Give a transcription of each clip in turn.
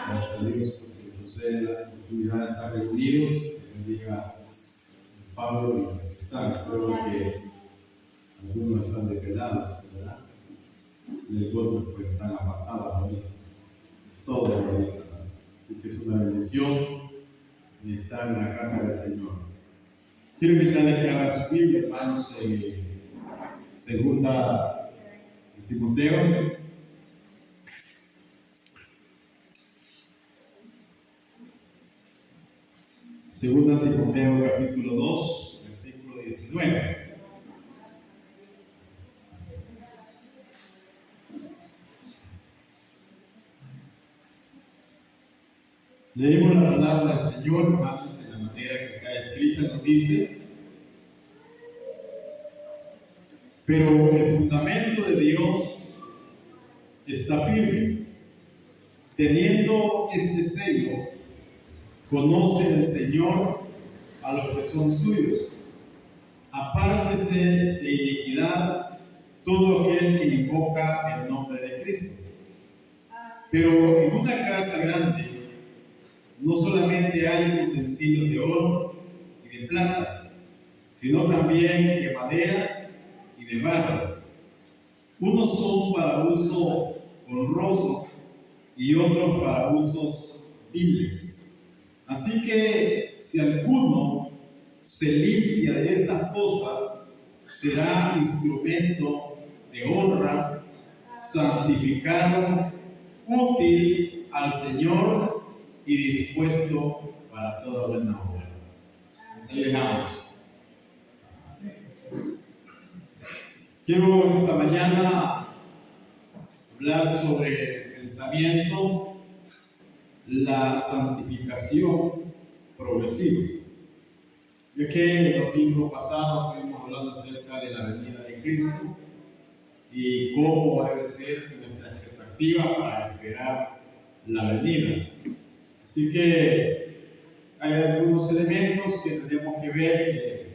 Gracias a Dios porque concede la oportunidad de estar reunidos. Que bendiga Pablo y los que están. Creo que algunos están desvelados, ¿verdad? Y el golpe pues están apartados ahorita. Todo ahorita. Así que es una bendición de estar en la casa del Señor. Quiero invitarles que abran su Biblia, hermanos, segunda de Timoteo. Segunda Timoteo capítulo 2, versículo 19. Leemos la palabra del Señor, hermanos, en la manera que está escrita, nos dice: pero el fundamento de Dios está firme, teniendo este sello, conoce el Señor a los que son suyos. Apártese de iniquidad todo aquel que invoca el nombre de Cristo. Pero en una casa grande no solamente hay utensilios de oro y de plata, sino también de madera y de barro. Unos son para uso honroso y otros para usos viles. Así que si alguno se limpia de estas cosas, será instrumento de honra, santificado, útil al Señor y dispuesto para toda buena obra. Dejamos. Quiero esta mañana hablar sobre el pensamiento, la santificación progresiva. Ya que el domingo pasado estuvimos hablando acerca de la venida de Cristo y cómo debe ser nuestra expectativa para esperar la venida. Así que hay algunos elementos que tenemos que ver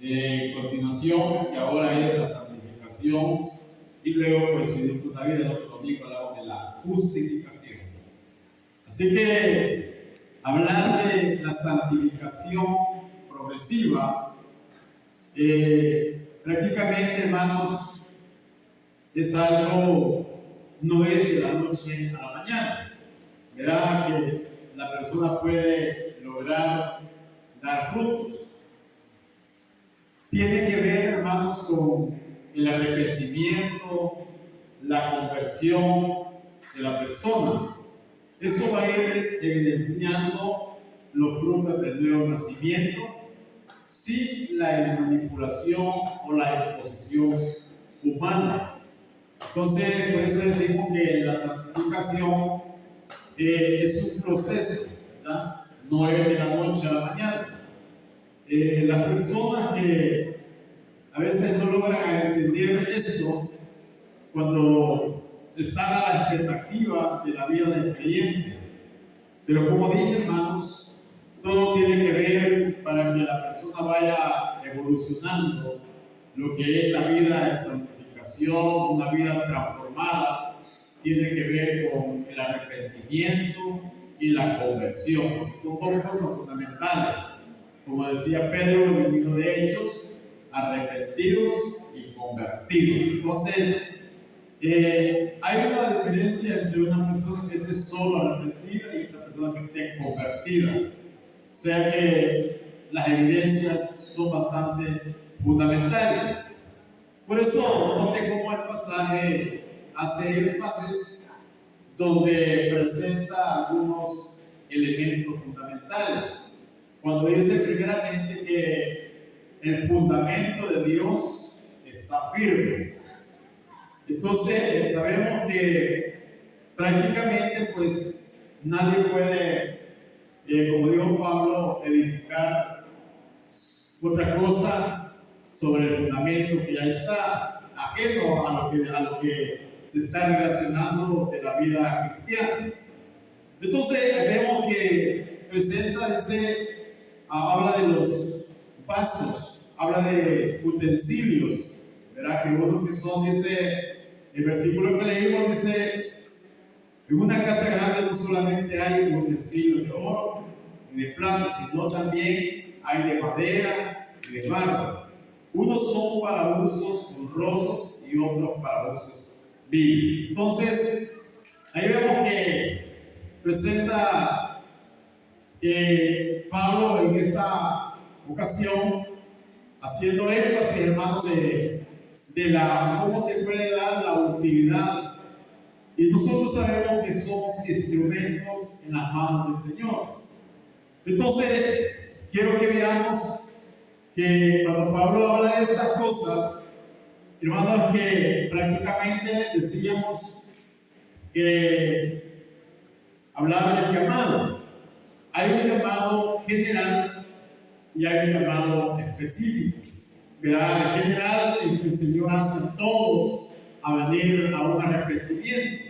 en continuación, que ahora es la santificación, y luego, pues, si Dios nos da vida, el otro domingo hablamos de la justificación. Así que hablar de la santificación progresiva, prácticamente, hermanos, es algo, no es de la noche a la mañana. Verá que la persona puede lograr dar frutos. Tiene que ver, hermanos, con el arrepentimiento, la conversión de la persona. Eso va a ir evidenciando los frutos del nuevo nacimiento sin la manipulación o la imposición humana. Entonces, por eso decimos que la santificación es un proceso, ¿verdad? No es de la noche a la mañana. Las personas que a veces no logran entender esto, cuando están a la expectativa de la vida del creyente. Pero como dije, hermanos, todo tiene que ver para que la persona vaya evolucionando lo que es la vida de santificación, una vida transformada. Tiene que ver con el arrepentimiento y la conversión, porque son dos cosas fundamentales. Como decía Pedro en el libro de Hechos, arrepentidos y convertidos. Entonces, hay una diferencia entre una persona que esté solo arrepentida y otra persona que esté convertida. O sea que las evidencias son bastante fundamentales. Por eso, note cómo el pasaje hace énfasis donde presenta algunos elementos fundamentales. Cuando dice primeramente que el fundamento de Dios está firme. Entonces sabemos que prácticamente pues nadie puede, como dijo Pablo, edificar otra cosa sobre el fundamento que ya está ajeno a lo que se está relacionando de la vida cristiana. Entonces vemos que presenta, habla de los vasos, habla de utensilios, ¿verdad? Que uno que son, dice, el versículo que leímos dice, En una casa grande no solamente hay utensilios de oro y de plata, sino también hay de madera y de mármol. Unos son para usos honrosos y otros para usos viles. Entonces, ahí vemos que presenta Pablo en esta ocasión, haciendo énfasis, hermanos, de cómo se puede dar la utilidad. Y nosotros sabemos que somos instrumentos en las manos del Señor. Entonces, quiero que veamos que cuando Pablo habla de estas cosas, hermanos, que prácticamente decíamos que hablaba del llamado. Hay un llamado general y hay un llamado específico. Verá, el general, el que el Señor hace a todos a venir a un arrepentimiento.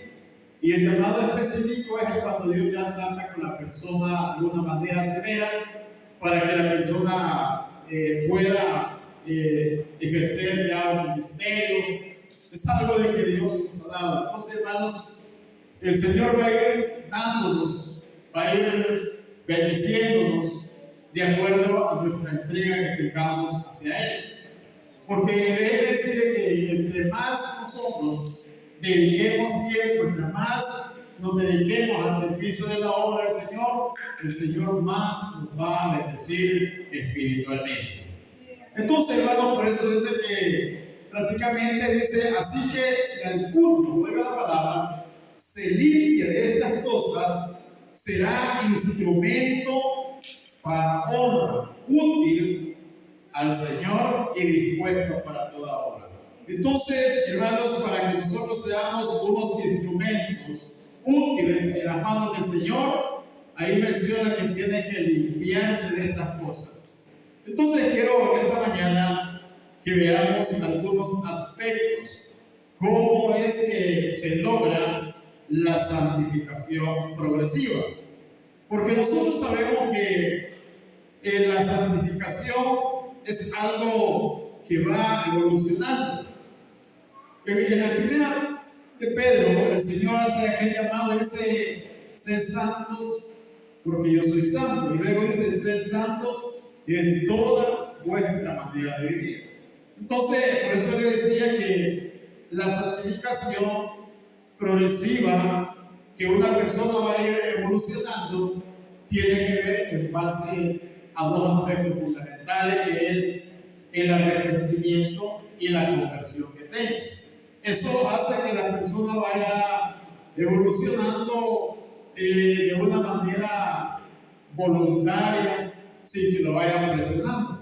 Y el llamado específico es cuando Dios ya trata con la persona de una manera severa para que la persona pueda ejercer ya un ministerio. Es algo de que Dios nos ha dado. Entonces, hermanos, el Señor va a ir dándonos, va a ir bendiciéndonos de acuerdo a nuestra entrega que tengamos hacia Él. Porque debe decir que entre más nosotros dediquemos tiempo, entre más nos dediquemos al servicio de la obra del Señor, el Señor más nos va a bendecir espiritualmente. Entonces, hermano, por eso dice que prácticamente dice, así que si alguno, oiga la palabra, se limpia de estas cosas, será instrumento para honra, útil al Señor y dispuesto para toda obra. Entonces, hermanos, para que nosotros seamos unos instrumentos útiles en las manos del Señor, ahí menciona que tiene que limpiarse de estas cosas. Entonces, quiero esta mañana que veamos algunos aspectos, cómo es que se logra la santificación progresiva. Porque nosotros sabemos que la santificación es algo que va evolucionando. En la primera de Pedro, el Señor hace aquel llamado y dice, sed santos porque yo soy santo. Y luego dice, sed santos en toda vuestra manera de vivir. Entonces, por eso le decía que la santificación progresiva, que una persona va a ir evolucionando, tiene que ver en base a dos aspectos fundamentales, que es el arrepentimiento y la conversión que tenga. Eso hace que la persona vaya evolucionando de una manera voluntaria, sin que lo vaya presionando,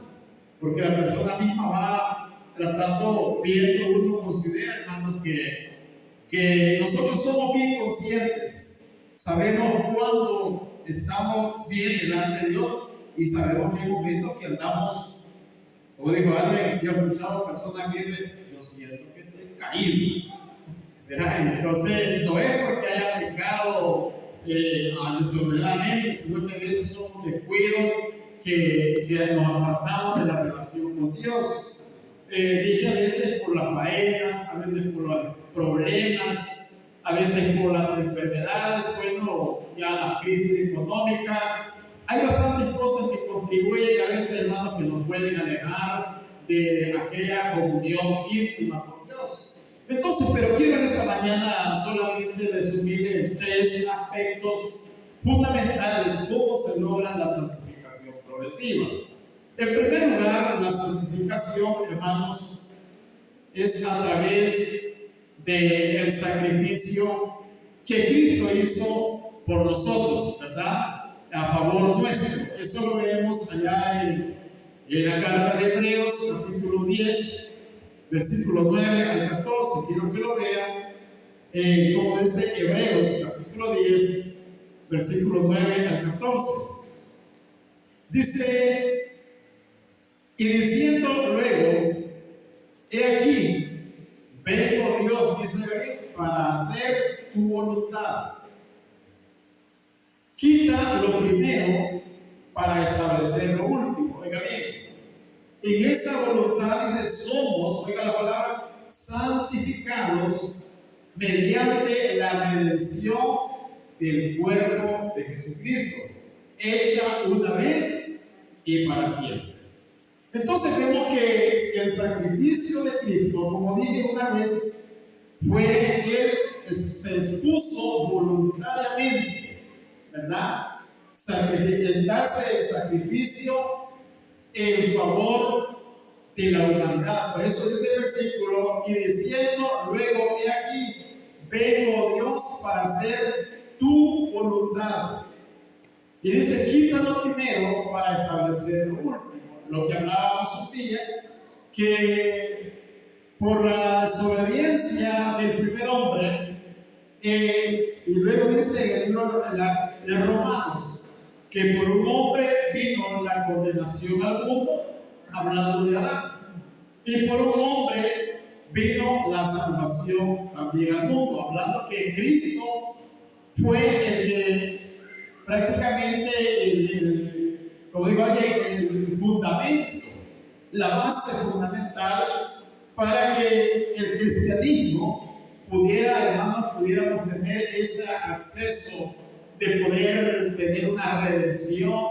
porque la persona misma va tratando, viendo, uno considera, hermanos, que nosotros somos bien conscientes, sabemos cuando estamos bien delante de Dios y sabemos que hay momentos que andamos, como dijo alguien, yo he escuchado personas que dicen, yo siento que estoy caído, ¿verdad? Entonces no es porque haya pecado desordenadamente, sino que a veces son descuidos que nos apartamos de la relación con Dios. Dije a veces por las faenas, a veces por los problemas, a veces por las enfermedades, bueno, ya la crisis económica. Hay bastantes cosas que contribuyen a veces, hermanos, que nos pueden alejar de aquella comunión íntima con Dios. Entonces, pero quiero en esta mañana solamente resumir en tres aspectos fundamentales cómo se logra la santificación progresiva. En primer lugar, la santificación, hermanos, es a través del sacrificio que Cristo hizo por nosotros, ¿verdad? A favor nuestro. Eso lo vemos allá en la carta de Hebreos, capítulo 10, versículo 9 al 14. Quiero que lo vean, como dice Hebreos, capítulo 10, versículo 9 al 14. Dice, y diciendo luego, he aquí, vengo Dios, dice David, para hacer tu voluntad. Quita lo primero para establecer lo último. Oiga bien, en esa voluntad dice, somos, oiga la palabra, santificados mediante la redención del cuerpo de Jesucristo, hecha una vez y para siempre. Entonces vemos que el sacrificio de Cristo, como dije una vez, fue Él se expuso voluntariamente, ¿verdad? En darse el sacrificio en favor de la humanidad. Por eso dice el versículo, y diciendo luego, he aquí, vengo Dios para hacer tu voluntad. Y dice, quítalo primero para establecer lo último. Lo que hablábamos un día, que por la desobediencia del primer hombre, y luego dice en el libro de Romanos, que por un hombre vino la condenación al mundo, hablando de Adán, y por un hombre vino la salvación también al mundo, hablando que Cristo fue el que prácticamente como digo el fundamento, la base fundamental para que el cristianismo pudiéramos tener ese acceso de poder tener una redención,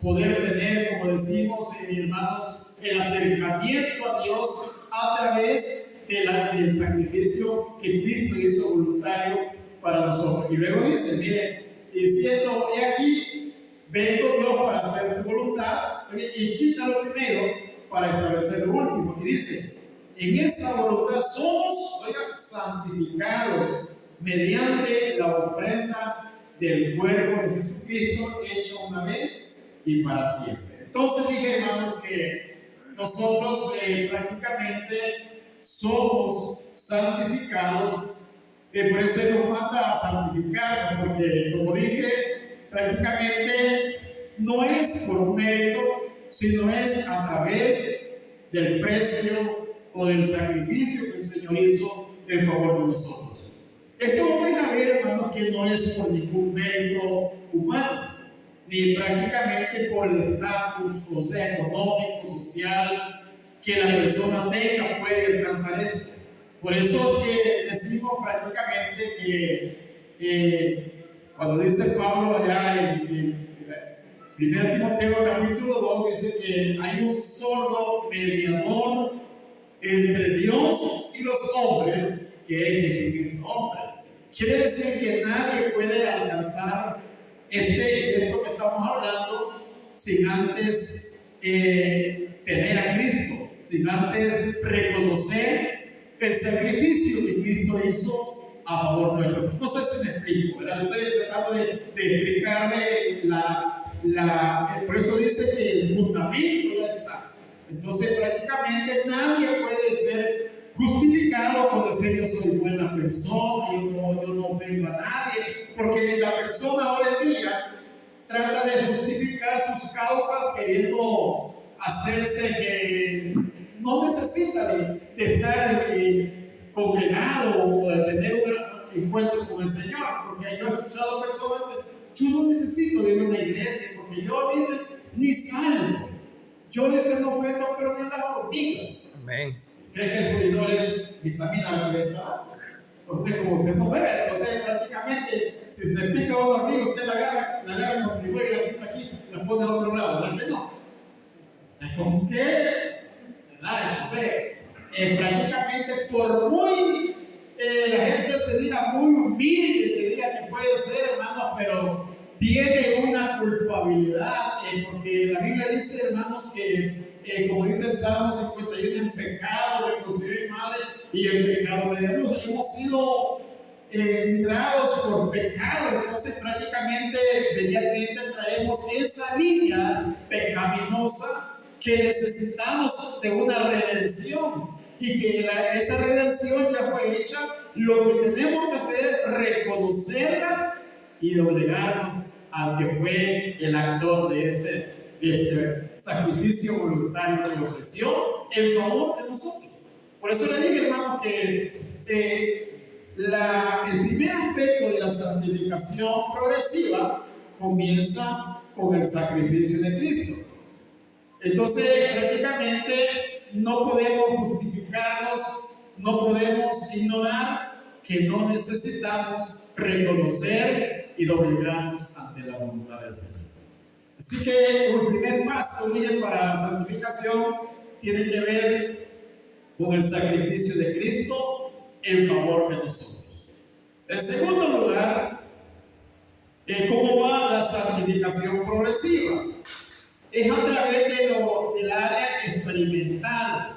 poder tener, como decimos, hermanos, el acercamiento a Dios a través del sacrificio que Cristo hizo voluntario para nosotros. Y luego dice, miren, diciendo, he aquí, vengo Dios para hacer tu voluntad, y quítalo primero para establecer lo último. Y dice, en esa voluntad somos, oigan, santificados mediante la ofrenda del cuerpo de Jesucristo hecha una vez y para siempre. Entonces dije, hermanos, que nosotros prácticamente somos santificados, por eso nos manda a santificarnos, porque como dije, prácticamente no es por mérito, sino es a través del precio o del sacrificio que el Señor hizo en favor de nosotros. Esto no deja ver, hermanos, que no es por ningún mérito humano, ni prácticamente por el estatus, o sea, económico, social, que la persona tenga, puede alcanzar esto. Por eso que decimos prácticamente que cuando dice Pablo allá en 1 Timoteo capítulo 2, dice que hay un solo mediador entre Dios y los hombres, que es Jesucristo hombre. Quiere decir que nadie puede alcanzar esto que estamos hablando sin antes tener a Cristo, sin antes reconocer el sacrificio que Cristo hizo a favor nuestro. No sé si me explico, ¿verdad? Estoy tratando de explicarle por eso dice que el fundamento ya está. Entonces prácticamente nadie puede ser justificado por decir yo soy buena persona, yo no ofendo a nadie, porque la persona ahora en día trata de justificar sus causas queriendo hacerse que no necesita de estar congregado o de tener un encuentro con el Señor, porque yo he escuchado personas decir, yo no necesito de ir a una iglesia, porque yo a veces ni salgo. Yo dice no ofendo, pero ni las hormigas. Amén. ¿Cree que el pulidor es vitamina ¿verdad? Entonces, como usted no bebe, entonces prácticamente, si se le pica a un hormiga, usted la agarra con primero y la quita aquí, la pone a otro lado, ¿verdad que no? Es como que, ¿verdad? Entonces, prácticamente por muy la gente se diga muy humilde, que diga que puede ser, hermanos, pero tiene una culpabilidad, porque la Biblia dice, hermanos, que como dice el Salmo 51, en pecado me concibió mi madre y en pecado me dio luz. Hemos sido entrados por pecado, entonces prácticamente venialmente traemos esa línea pecaminosa que necesitamos de una redención. Y que esa redención ya fue hecha, lo que tenemos que hacer es reconocerla y doblegarnos al que fue el actor de este sacrificio voluntario que ofreció en favor de nosotros. Por eso le dije, hermanos, que el primer aspecto de la santificación progresiva comienza con el sacrificio de Cristo. Entonces, prácticamente no podemos justificarnos, no podemos ignorar que no necesitamos reconocer y doblegarnos ante la voluntad del Señor. Así que el primer paso, dije, para la santificación tiene que ver con el sacrificio de Cristo en favor de nosotros. En segundo lugar, ¿cómo va la santificación progresiva? Es a través del área experimental.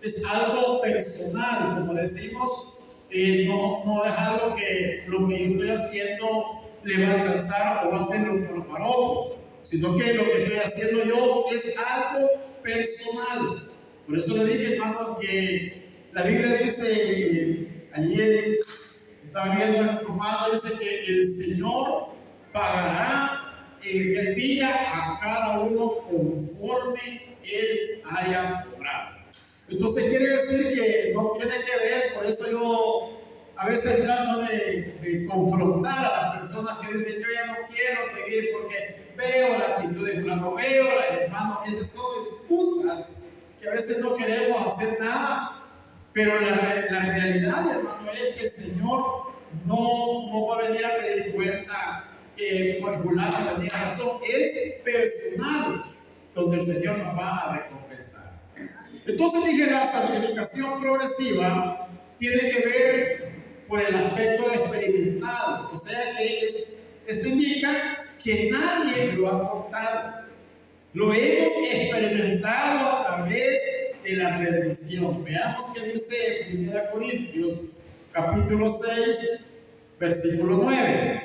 Es algo personal, como decimos, no es algo que lo que yo estoy haciendo le va a alcanzar o va a ser lo para otro, sino que lo que estoy haciendo yo es algo personal. Por eso le dije, hermano, que la Biblia dice, ayer estaba viendo en Romano, dice que el Señor pagará el día a cada uno conforme Él haya obrado. Entonces quiere decir que no tiene que ver, por eso yo a veces trato de confrontar a las personas que dicen yo ya no quiero seguir porque veo la actitud de fulano, veo la hermano, esas son excusas que a veces no queremos hacer nada, pero la realidad, hermano, es que el Señor no va a venir a pedir cuenta por fulano tenía razón, es personal donde el Señor nos va a recompensar. Entonces dije, la santificación progresiva tiene que ver por el aspecto experimental, o sea que esto indica que nadie lo ha contado, lo hemos experimentado a través de la rendición. Veamos qué dice 1 Corintios capítulo 6 versículo 9.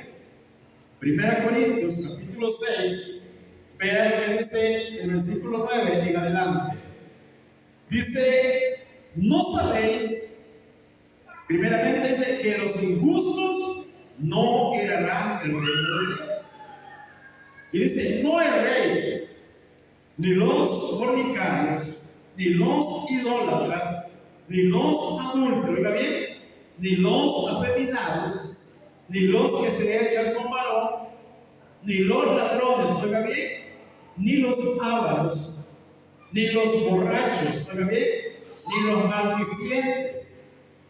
1 Corintios capítulo 6, vea lo que dice el versículo 9 en adelante. Dice, no sabéis, primeramente dice que los injustos no heredarán el reino de Dios. Y dice, no erréis, ni los fornicarios, ni los idólatras, ni los adúlteros, oiga bien, ni los afeminados, ni los que se echan con varón, ni los ladrones, oiga bien, ni los ávaros, ni los borrachos, oiga bien, ni los maldicientes,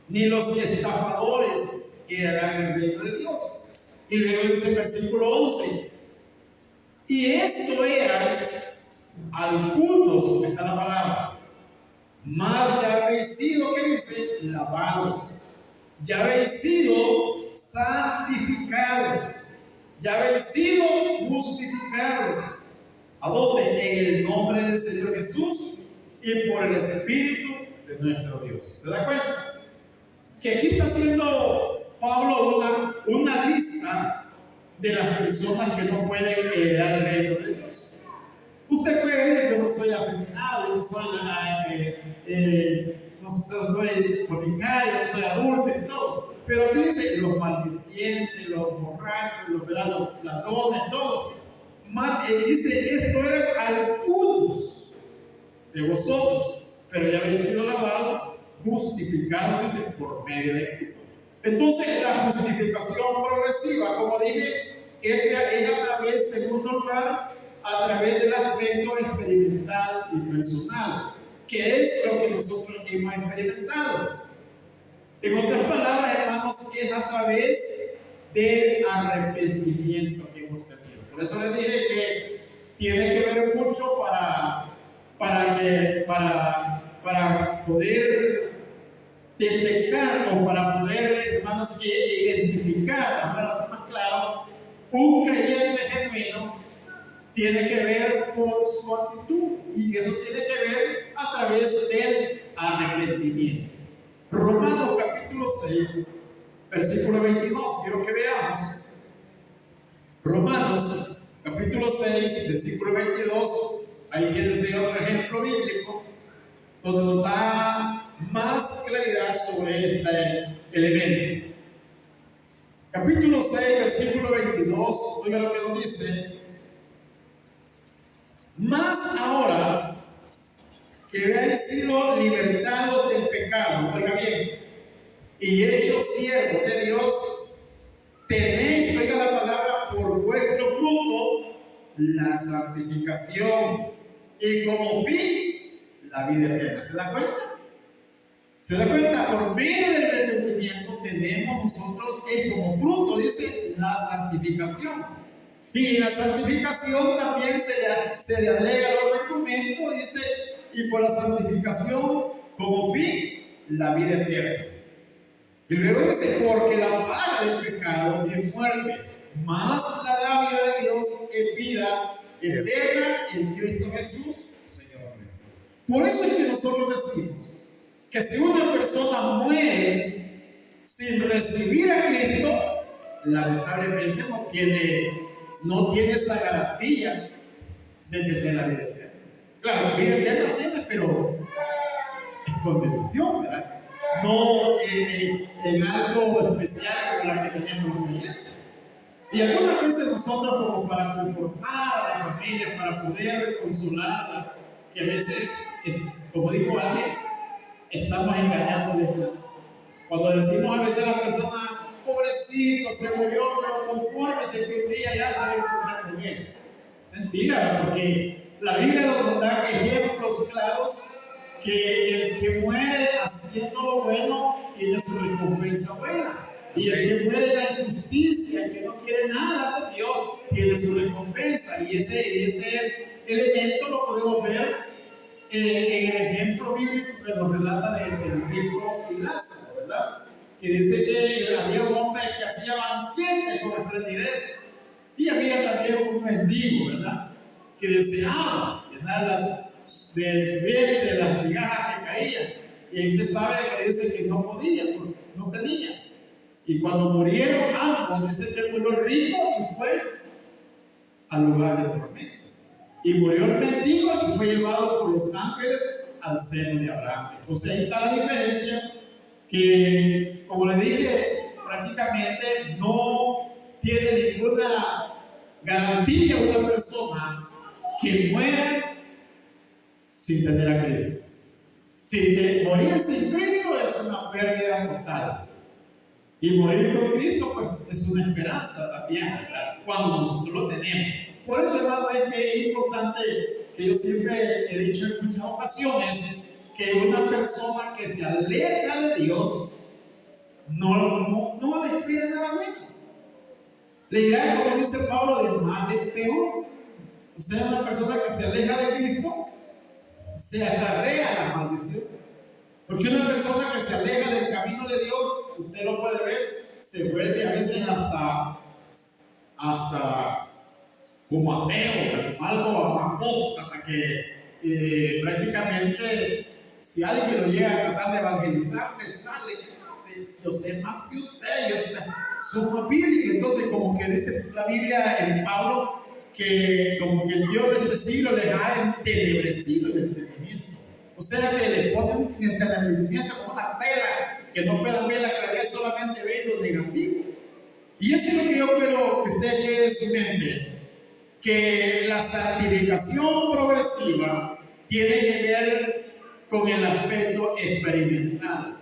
ni los estafadores heredarán el reino de Dios. Y luego dice el versículo 11, y esto erais algunos, está la palabra, mas ya habéis sido, ¿qué dice? Lavados, ya habéis sido santificados, ya habéis sido justificados. ¿A dónde? En el nombre del Señor Jesús y por el Espíritu de nuestro Dios. ¿Se da cuenta? Que aquí está haciendo Pablo una lista de las personas que no pueden heredar el reino de Dios. Usted puede decir, yo no soy afeminado, yo no soy fornicario, no soy adúltero y todo. Pero aquí dice los maldicientes, los borrachos, los ladrones, todo. Dice, esto eres algunos de vosotros, pero ya habéis sido lavados, justificados, dice, por medio de Cristo. Entonces, la justificación progresiva, como dije, es a través, en segundo lugar, a través del aspecto experimental y personal, que es lo que nosotros hemos experimentado. En otras palabras, hermanos, es a través del arrepentimiento que hemos tenido. Por eso les dije que tiene que ver mucho para poder detectar o para poder, hermanos, identificar, hablar así más claro, un creyente genuino tiene que ver por su actitud y eso tiene que ver a través del arrepentimiento. Romanos capítulo 6, versículo 22, quiero que veamos. Romanos capítulo 6, versículo 22, ahí tiene otro ejemplo bíblico donde nos da más claridad sobre este elemento. Capítulo 6, versículo 22, oiga lo que nos dice. Más ahora que habéis sido libertados del pecado, oiga bien, y hechos siervos de Dios, tenéis, oiga la palabra, por vuestro fruto la santificación y como fin la vida eterna. ¿Se da cuenta? ¿Se da cuenta? Por medio del arrepentimiento tenemos nosotros como fruto, dice, la santificación. Y en la santificación también se le agrega el otro argumento, dice, y por la santificación como fin, la vida eterna. Y luego dice, porque la paga del pecado es muerte, más la dávila de Dios es vida eterna en Cristo Jesús, Señor. Por eso es que nosotros decimos que si una persona muere sin recibir a Cristo, lamentablemente no tiene esa garantía de tener la vida eterna. Claro, vida eterna tiene, pero en condición, ¿verdad? No en algo especial como la que tenemos los creyentes. Y algunas veces nosotros, como para confortar a la familia, para poder consolarla, que a veces, como dijo alguien, estamos engañándoles. Cuando decimos a veces a la persona, pobrecito, se murió, pero confórmese que un día ya se va a encontrar con él. Mentira, porque la Biblia nos da ejemplos claros que el que muere haciendo lo bueno tiene su recompensa buena. Y el que muere en la injusticia, el que no quiere nada con Dios, tiene su recompensa. Y ese elemento lo podemos ver en el ejemplo bíblico que nos relata del rico y Lázaro, ¿verdad? Que dice que había un hombre que hacía banquete con esplendidez y había también un mendigo, ¿verdad? Que deseaba llenar de su vientre las migajas que caían. Y usted sabe que dice que no podía, porque no tenía. Y cuando murieron ambos, dice que murió el rico y fue al lugar de tormento. Y murió el mendigo y fue llevado por los ángeles al seno de Abraham. Entonces ahí está la diferencia, que como le dije, prácticamente no tiene ninguna garantía una persona que muere sin tener a Cristo. Morir sin Cristo es una pérdida total. Y morir con Cristo pues, es una esperanza también, ¿verdad? Cuando nosotros lo tenemos. Por eso, hermano, es que es importante, que yo siempre he dicho en muchas ocasiones, que una persona que se aleja de Dios no le espera nada bueno. Le dirá, como dice Pablo, de mal es peor. O sea, una persona que se aleja de Cristo se acarrea la maldición. Porque una persona que se aleja del camino de Dios, usted lo puede ver, se vuelve a veces hasta como ateo, como algo apóstata, que prácticamente si alguien lo llega a tratar de evangelizar, le sale que no, yo sé más que usted, somos bíblicos. Entonces, como que dice la Biblia en Pablo, que como que el Dios de este siglo les ha entenebrecido el entendimiento. O sea que le pone un entenebrecimiento como una tela, que no puedan ver la claridad, solamente ven lo negativo. Y eso es lo que yo quiero que usted quede en su mente, que la santificación progresiva tiene que ver con el aspecto experimental.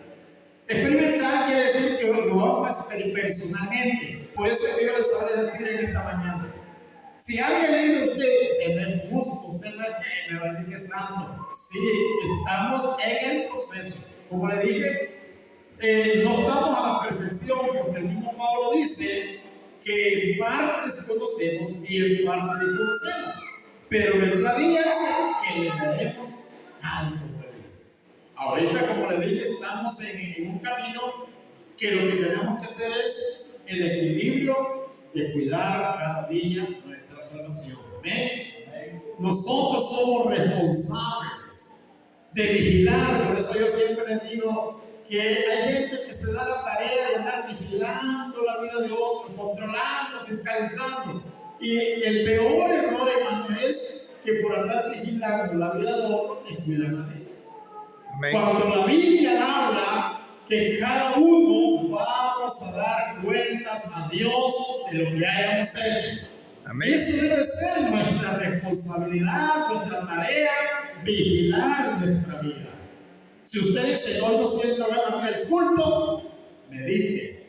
Experimental quiere decir que lo vamos a experimentar personalmente. Por eso es que yo les voy a decir en esta mañana. Si alguien le dice a usted, usted no es justo, usted no es que, me va a decir que es santo. Sí, estamos en el proceso. Como le dije, no estamos a la perfección, porque el mismo Pablo dice que en partes conocemos y en parte desconocemos. Pero vendrá días que le daremos algo feliz. Ahorita, como le dije, estamos en un camino que lo que tenemos que hacer es el equilibrio de cuidar cada día nuestra salvación. ¿Amén? Nosotros somos responsables de vigilar. Por eso yo siempre les digo que hay gente que se da la tarea de andar vigilando la vida de otros, controlando, fiscalizando. Y el peor error, hermano, es que por andar vigilando la vida de otros, descuidan a Dios. Amén. Cuando la Biblia habla que cada uno vamos a dar cuentas a Dios de lo que hayamos hecho. Amén. Eso debe ser nuestra responsabilidad, nuestra tarea, vigilar nuestra vida. Si usted dice, hoy no siento ganas de ir al culto, medite.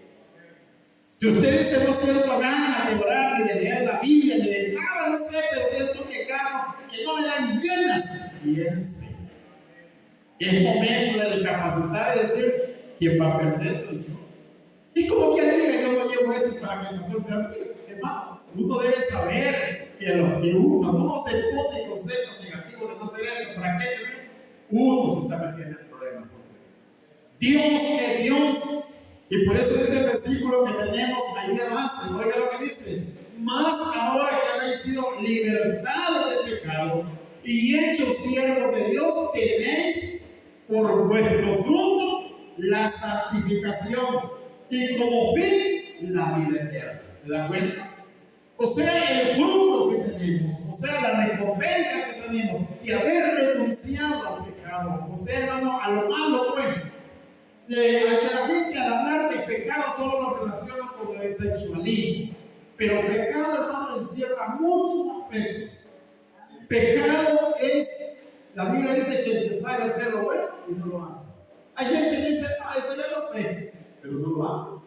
Si usted dice, no siento ganas de orar, ni de leer la Biblia, ni de nada, no sé, pero siento que no me dan ganas, piense. Es momento de recapacitar y decir: quien va a perder soy yo. Y como quien diga: yo no llevo esto para que el pastor sea mío. Hermano, uno debe saber que lo que uno se pone conceptos negativos de no hacer esto, ¿para qué? Uno se está metiendo en problemas. Dios es Dios. Y por eso dice el versículo que tenemos ahí de base. Oiga lo que dice: más ahora que habéis sido libertados del pecado y hechos siervos de Dios, tenéis por vuestro fruto la santificación y como fin la vida eterna. ¿Se da cuenta? O sea, el fruto que tenemos, o sea, la recompensa que tenemos y haber renunciado al pecado, o sea, hermano, a lo malo, pues. A que la gente al hablar de pecado solo lo relaciona con el sexualismo, pero pecado, hermano, encierra muchos aspectos. Pecado es, la Biblia dice que el que sabe hacer lo bueno y no lo hace. Hay gente que dice: no, eso ya lo sé, pero no lo hace.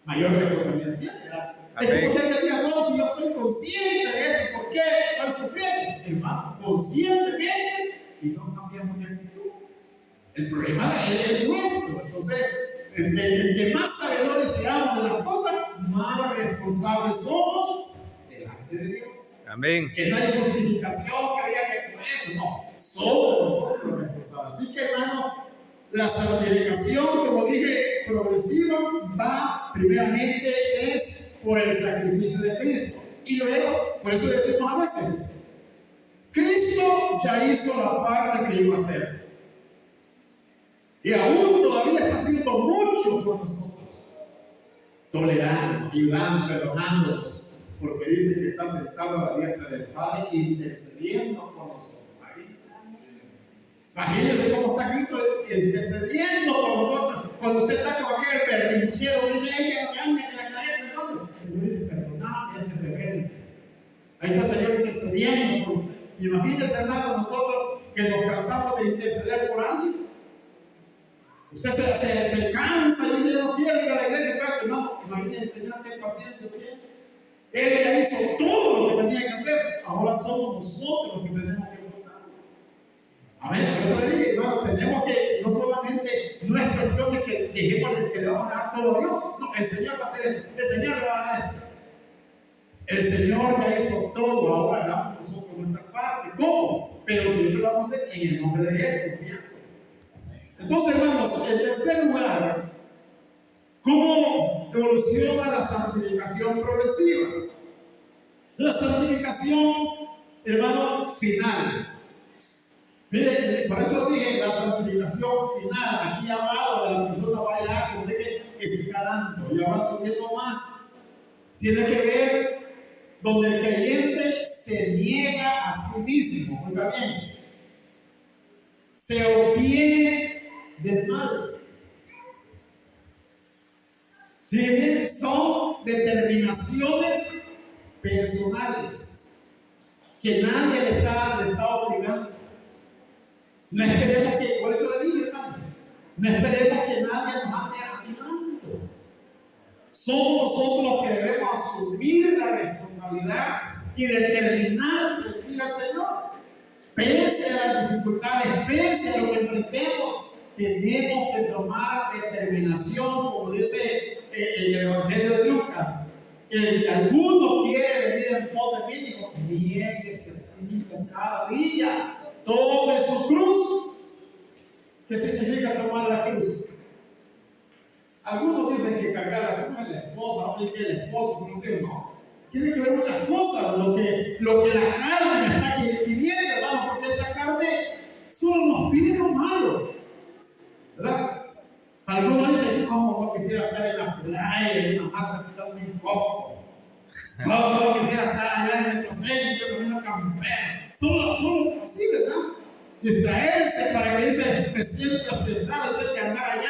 Mayor responsabilidad tiene, ¿verdad? Es como que alguien diga: no, si yo estoy consciente de esto, ¿por qué estoy sufriendo? Hermano, conscientemente, y no cambiamos de actitud. El problema es nuestro. Entonces, entre más sabedores seamos de las cosas, más responsables somos delante de Dios. Amén. Que no hay justificación que había que poner, no, somos nosotros los responsables. Así que, hermano, la santificación, como dije, progresiva, va primeramente es por el sacrificio de Cristo. Y luego, por eso decimos a veces: Cristo ya hizo la parte que iba a hacer. Y aún todavía está haciendo mucho por nosotros, tolerando, ayudando, perdonándonos, porque dice que está sentado a la diestra del Padre intercediendo por nosotros. Imagínense cómo está Cristo intercediendo por nosotros. Cuando usted está con aquel berrinchero que dice: ay, que no me ame, que la cae, perdón. El Señor dice: perdoname, este rebelde. Ahí está el Señor intercediendo por usted. Imagínense, hermano, nosotros que nos cansamos de interceder por alguien. Usted se cansa y dice: no quiero ir a la iglesia, pero hermano, imagínense, el Señor qué paciencia tiene. Él ya hizo todo lo que tenía que hacer. Ahora somos nosotros los que tenemos que gozar. Amén. Por eso le dije, hermano, tenemos que, no solamente, no es cuestión de que dejemos que le vamos a dar todo a Dios. No, el Señor va a hacer esto, el Señor le va a dar esto. El Señor ya hizo todo, ahora hagamos nosotros nuestra parte. ¿Cómo? Pero siempre lo vamos a hacer en el nombre de Él, confiando. Entonces, hermanos, en tercer lugar, ¿cómo evoluciona la santificación progresiva? La santificación, hermano, final. Mire, por eso dije la santificación final. Aquí ya va donde la persona vaya como que escalando, ya va subiendo más. Tiene que ver donde el creyente se niega a sí mismo. Oiga bien, se obtiene del mal. ¿Sí? Bien, son determinaciones personales que nadie le está obligando. No esperemos que, por eso le dije, hermano, no esperemos que nadie nos ande animando. Somos nosotros los que debemos asumir la responsabilidad y determinar servir al Señor. Pese a las dificultades, pese a lo que enfrentemos, tenemos que tomar determinación, como dice el Evangelio de Lucas. El que alguno quiere venir en pos de mí, dijo: niéguese a sí mismo cada día, tome su cruz. ¿Qué significa tomar la cruz? Algunos dicen que cargar la cruz es la esposa, otros que el esposo, no. Tiene que ver muchas cosas, lo que la carne me está pidiendo, hermano, porque esta carne solo nos pide lo malo, ¿verdad? Algunos dicen: ¿cómo no quisiera estar en la playa, en una mata, picando un coco? ¿Cómo no quisiera estar allá en el centro comiendo campera? Solo así, ¿verdad? Distraerse para que dice: me siento estresado, sé que andar allá,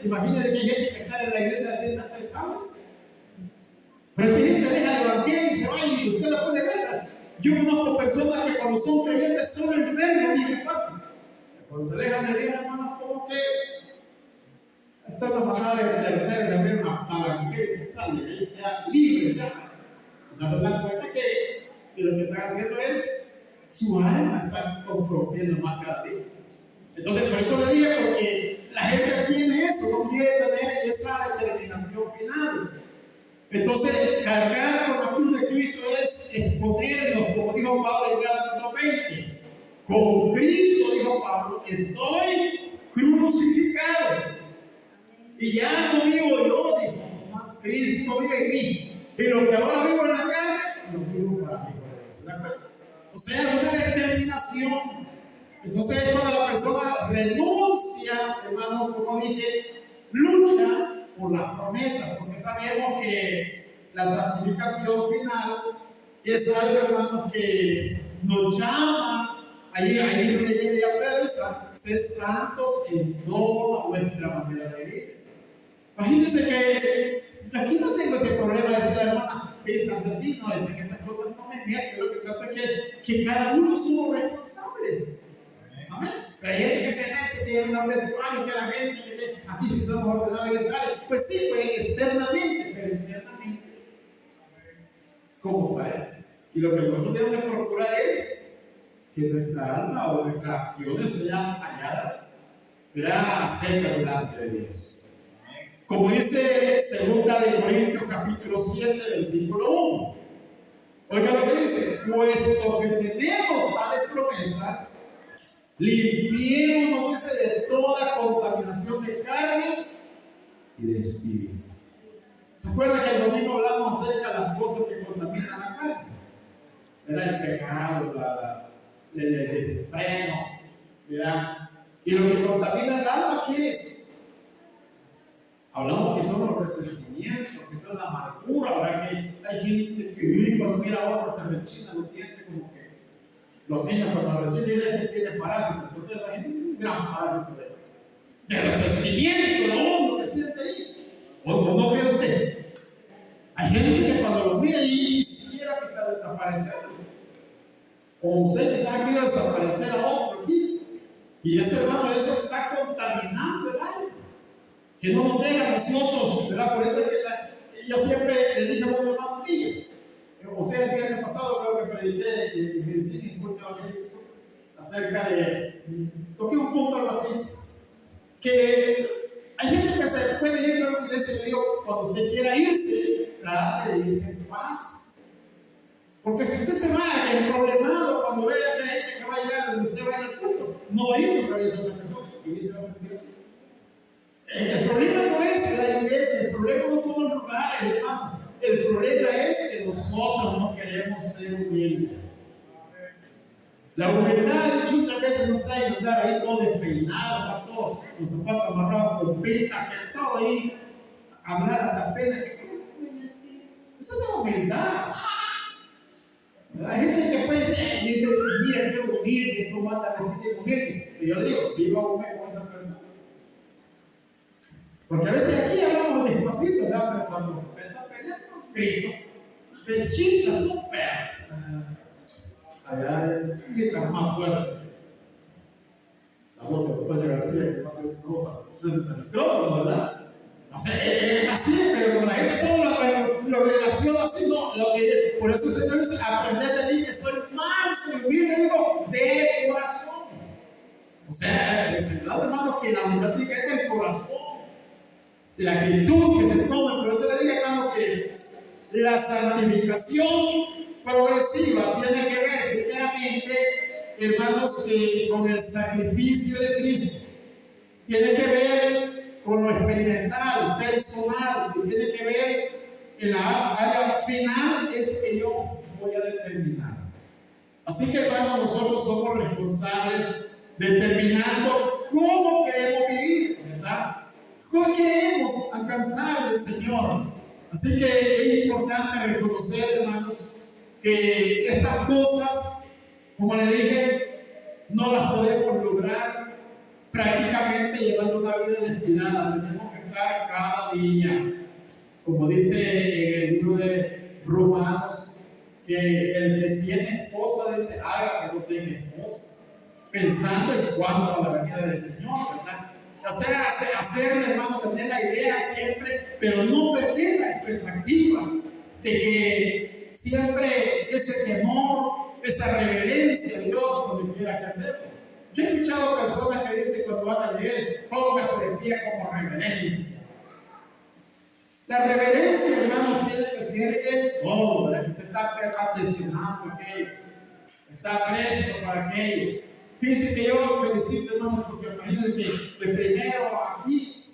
imagínense que hay gente que está en la iglesia se sienta estresado. Pero es que gente deja el evangelio y se va y usted lo puede ver. Yo conozco personas que cuando son creyentes son enfermos. ¿Y qué pasa? Cuando se dejan de Dios, hermanos, como que está una manada de tener la misma palabra que sale, ya libre, ya. No se dan cuenta que lo que están haciendo es su alma está comprometiendo más cada día. Entonces, por eso le dije, porque la gente tiene eso, no quiere tener esa determinación final. Entonces, cargar con la cruz de Cristo es exponernos, como dijo Pablo en Gálatas 2:20. Con Cristo, dijo Pablo, estoy crucificado. Y ya no vivo yo, dijo, más Cristo vive en mí. Y lo que ahora vivo en la carne, lo vivo para mí. ¿Se da cuenta? O sea, una determinación. Entonces, cuando la persona renuncia, hermanos, como dije, lucha por las promesas, porque sabemos que la santificación final es algo, hermanos, que nos llama. Ahí es donde viene a Pedro, ser santos en toda nuestra manera de vivir. Imagínense que aquí no tengo este problema de decir a la hermana, vístanse así, no, dicen esas cosas no me meten. Lo que trata es que cada uno somos responsables. Amén. Pero hay gente que se mete, que tiene una vestuario, que la gente que aquí sí somos ordenados y necesarios. Pues sí, pues externamente, pero internamente, como para él. Y lo que nosotros tenemos que procurar es que nuestra alma o nuestras acciones sean halladas, cerca delante de Dios. Como dice 2 Corintios capítulo 7, versículo 1. Oiga lo que dice: puesto que tenemos tales promesas, limpiémonos, dice, de toda contaminación de carne y de espíritu. ¿Se acuerda que el domingo hablamos acerca de las cosas que contaminan la carne? Era el pecado, el desenfreno, ¿verdad? Y lo que contamina el alma, ¿qué es? Hablamos que son los resentimientos, que son la amargura, ¿verdad? Que hay gente que vive cuando mira a otro hasta rechina los dientes, como que los niños cuando los rechinan dicen que tienen parásitos. Entonces la gente tiene un gran parásito de resentimiento, de hondo que siente ahí. ¿O no cree usted? Hay gente que cuando los mira y quisiera que desaparecer. O usted quizás quiere desaparecer a otro aquí. Y eso, hermano, eso está contaminando el aire. Que no nos deja a nosotros, ¿verdad? Por eso es que yo siempre le dije a un hermano mío, o sea, el viernes pasado creo que prediqué en medicina y culto evangelístico acerca de, toqué un punto algo así, que hay gente que se puede ir a la iglesia y le digo, cuando usted quiera irse, trate de irse en paz. Porque si usted se va emproblemado cuando vea que hay gente que va a llegar donde usted va a ir al culto, no va a ir porque vaya a ser una persona que se va a sentir así. El problema no es la iglesia, el problema no son los lugares, hermano. El problema es que nosotros no queremos ser humildes. La humildad, muchas veces no está en andar ahí todo despeinado, está todo con zapatos amarrados con pinta, que todo ahí, hablar hasta pena. Eso no es humildad. Hay gente que puede decir, dice, mira qué humilde, cómo anda vestido de humilde. Y yo le digo, viva con esa persona. Porque a veces aquí hablamos despacito, ¿verdad? Pero cuando está peleando, grito. Pechita, súper. Allá grita más fuerte. La voz de Antonio García, que pasa esa cosa desde el micrófono, ¿verdad? No sé, es así, pero como la gente todo lo relaciona así, no. Por eso el Señor dice: aprended de mí que soy manso y humilde, digo, de corazón. O sea, el lado, hermano, que la humildad tiene que ver del corazón. La actitud que se toma. Por eso le dije, hermano, que la santificación progresiva tiene que ver primeramente, hermanos, con el sacrificio de Cristo. Tiene que ver con lo experimental, personal, que tiene que ver en la área final, es que yo voy a determinar. Así que, hermanos, nosotros somos responsables determinando cómo queremos vivir, ¿verdad? ¿Cómo queremos alcanzar al Señor? Así que es importante reconocer, hermanos, que estas cosas, como le dije, no las podemos lograr prácticamente llevando una vida descuidada. Tenemos que estar cada día, como dice en el libro de Romanos, que el que tiene esposa dice, haga que no tenga esposa, pensando en cuanto a la venida del Señor, ¿verdad? Hacer, hermano, tener la idea siempre, pero no perder la expectativa de que siempre ese temor, esa reverencia a Dios donde quiera que andemos. Yo he escuchado personas que dicen cuando van a leer, póngase de pie como reverencia. La reverencia, hermano, tiene que ser el todo, ¿verdad? Usted está atencionando aquello, está presto para aquello. Fíjense que yo felicito, hermano, porque imagínense que de primero aquí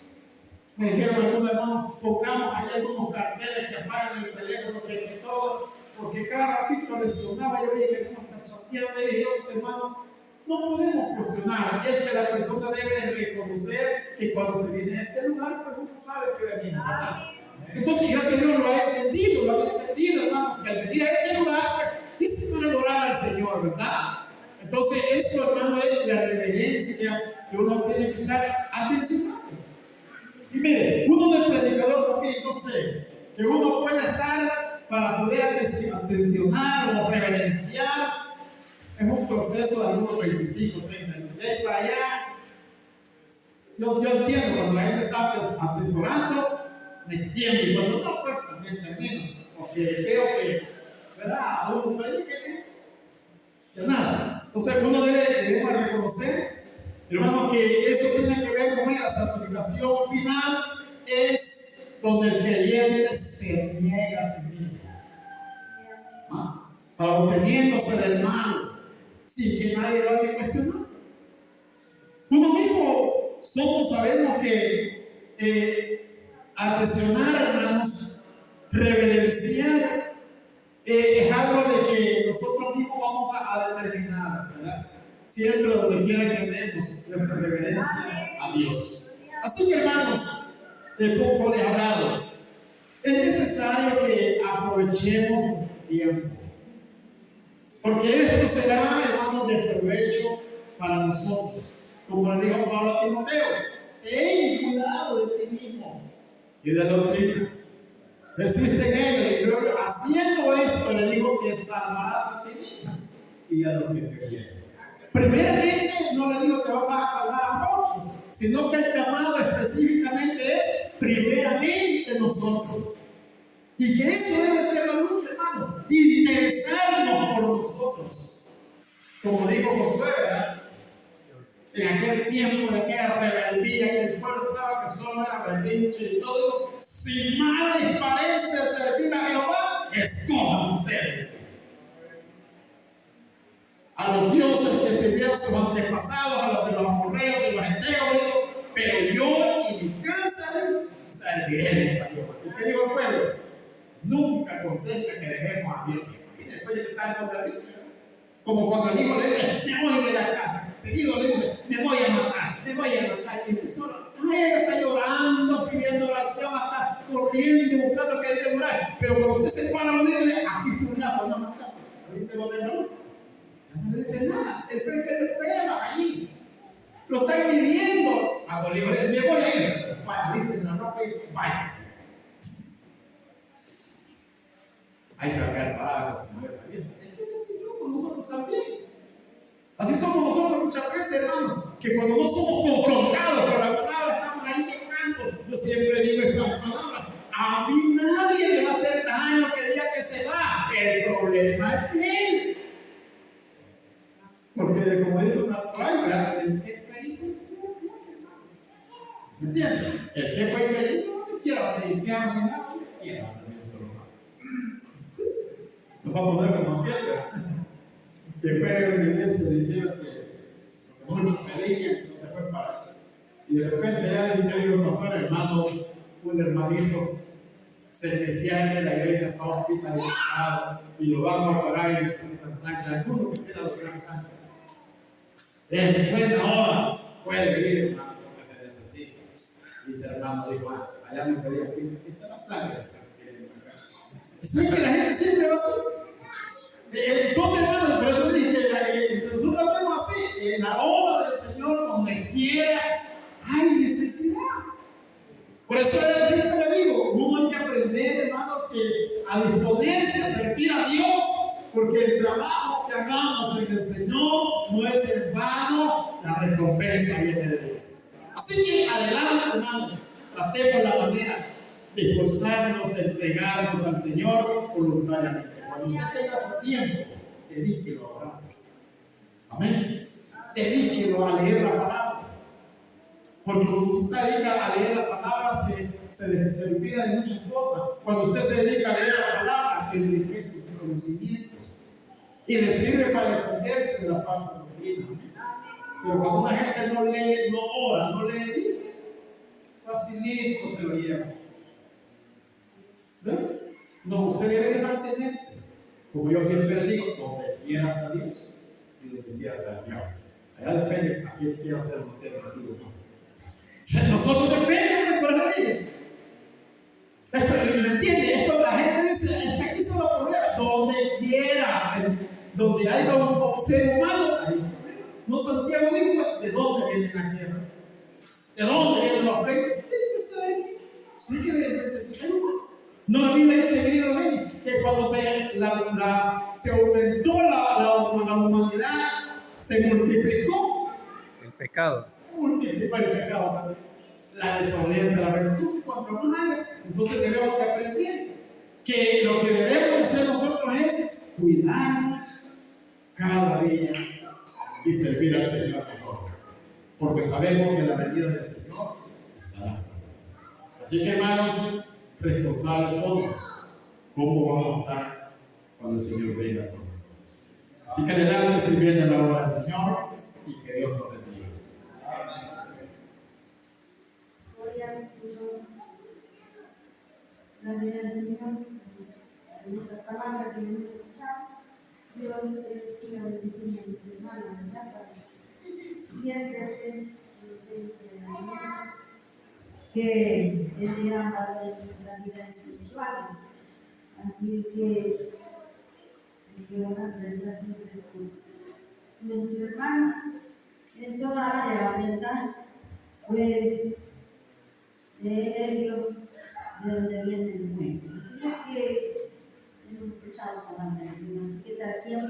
me dijeron algunos hermanos, pongamos ahí algunos carteles que apagan el teléfono, que todo, porque cada ratito les sonaba, yo veía que uno está chateando y yo, hermano, no podemos cuestionar, es que la persona debe reconocer que cuando se viene a este lugar, pues uno sabe que venimos, ¿verdad? Entonces, gracias a Dios lo ha entendido, hermano, que al venir a este lugar, es para adorar al Señor, ¿verdad? Entonces, eso, hermano, es la reverencia que uno tiene que estar atencionado. Y mire, uno del predicador también, no sé, que uno pueda estar para poder atencionar o reverenciar, es un proceso de algunos 25, 30 minutos. De ahí para allá, yo entiendo cuando la gente está atesorando, me extiendo, y cuando no, pues también termino, porque veo que, ¿verdad? Uno predica que nada. Entonces uno debemos reconocer, hermano, que eso tiene que ver con la santificación final, es donde el creyente se niega a sí mismo, para obteniéndose del mal, sin que nadie lo haya cuestionado. Uno mismo sabemos que atesorar, hermanos, reverenciar, es algo de que nosotros mismos vamos a determinar, ¿verdad? Siempre donde quiera que andemos, nuestra reverencia a Dios. Así que, hermanos, como les he hablado, es necesario que aprovechemos el tiempo, porque esto será, hermanos, de provecho para nosotros. Como le dijo Pablo a Timoteo, ten cuidado de ti mismo y de la doctrina. Persiste en ello, y luego haciendo esto le digo que salvarás a ti mismo y a los que te oyen. Primeramente, no le digo que vas a salvar a muchos, sino que el llamado específicamente es primeramente nosotros. Y que eso debe ser la lucha, hermano, interesarnos por nosotros. Como dijo Josué, ¿verdad? En aquel tiempo de aquella rebeldía que el pueblo estaba, que solo era berrinche y todo, si mal les parece servir a Jehová, escojan ustedes a los dioses que sirvieron sus antepasados, a los de los amorreos, de los heteos, pero yo y mi casa serviremos a Jehová. ¿Y qué dijo el pueblo? Nunca contesta que dejemos a Dios. Y después de que está en los berrinches, como cuando el hijo le dice, me voy de la casa, seguido le dice, me voy a matar, y usted solo, ella está llorando, pidiendo oración, hasta corriendo, buscando que le dé orar, pero cuando usted se para a unirle, aquí está un lazo, no matar, ahorita va a tener, no le dice nada, el presidente espera ahí, lo está pidiendo, cuando le digo, me voy a ir, vaya, la ropa y váyase. Ahí se va a quedar parada, señora también. Es que así somos nosotros también. Así somos nosotros muchas veces, hermano, que cuando no somos confrontados con la palabra, estamos ahí quejando. Yo siempre digo estas palabras: a mí nadie me va a hacer daño que diga que se va. El problema es él. Porque como dijo una palabra, el que es perico, ¿me entiendes? El que es perico, no te quiera, el que ama ni nada, no te quiera. No va a poder como siempre. Que fue en la iglesia dijeron que muchos predican, no se fue para. Y de repente ya le dijeron, pastor, hermano, un hermanito celestial de la iglesia está hospitalizado y lo van a operar y necesitan sangre. Alguno quisiera donar sangre. En buena hora puede ir, hermano, porque se necesita. Y ese hermano dijo, allá me pedía, aquí está la sangre. ¿Saben que la gente siempre va así? Entonces, hermanos, por eso dije que nosotros hacemos así, en la obra del Señor, donde quiera, hay necesidad. Por eso siempre le digo, uno hay que aprender, hermanos, a disponerse a servir a Dios, porque el trabajo que hagamos en el Señor no es en vano, la recompensa viene de Dios. Así que adelante, hermanos, tratemos la manera de esforzarnos, de entregarnos al Señor voluntariamente. Cuando usted tenga su tiempo, dedíquelo a orar. Amén. dedíquelo a leer la palabra. Porque cuando usted se dedica a leer la palabra, se olvida de muchas cosas. Cuando usted se dedica a leer la palabra, enriquece sus conocimientos y le sirve para defenderse de la falsa doctrina. Pero cuando una gente no lee, no ora, no lee, facilito se lo lleva. ¿Ven? No, usted debe de mantenerse, como yo siempre digo, donde quiera está Dios y donde quiera está el diablo. Allá depende a quién quiera usted meter contigo. Nosotros dependemos por la ley. ¿Me entiende? Esto la gente dice, es que aquí son los problemas. Donde quiera, donde hay un ser humano, hay un problema. No, Santiago dijo, ¿de dónde vienen las guerras? ¿De dónde vienen los pleitos? Sí, que de ser humano. No, la Biblia dice, querido Jenny, que cuando se aumentó la humanidad, se multiplicó el pecado. Multiplicó el pecado, la desobediencia, la rebelión contra un año. Entonces debemos de aprender que lo que debemos de hacer nosotros es cuidarnos cada día y servir al Señor mejor, porque sabemos que la venida del Señor está. Así que, hermanos, responsables somos. ¿Cómo vamos a estar cuando el Señor venga con nosotros? Así que adelante sirviendo la obra del Señor y que Dios nos bendiga. Gloria al Señor. Gracias al Señor por esta palabra que hemos escuchado. Dios le siga bendiciendo a mis hermanos, ¿verdad? Para siempre hacer lo que dice la Biblia, que es de gran valor en nuestra vida espiritual. Así que orar verdad siempre por nuestro hermano en toda área, ¿verdad? Pues es Dios de donde viene el bueno. Así que hemos escuchado palabras de Dios, que tratemos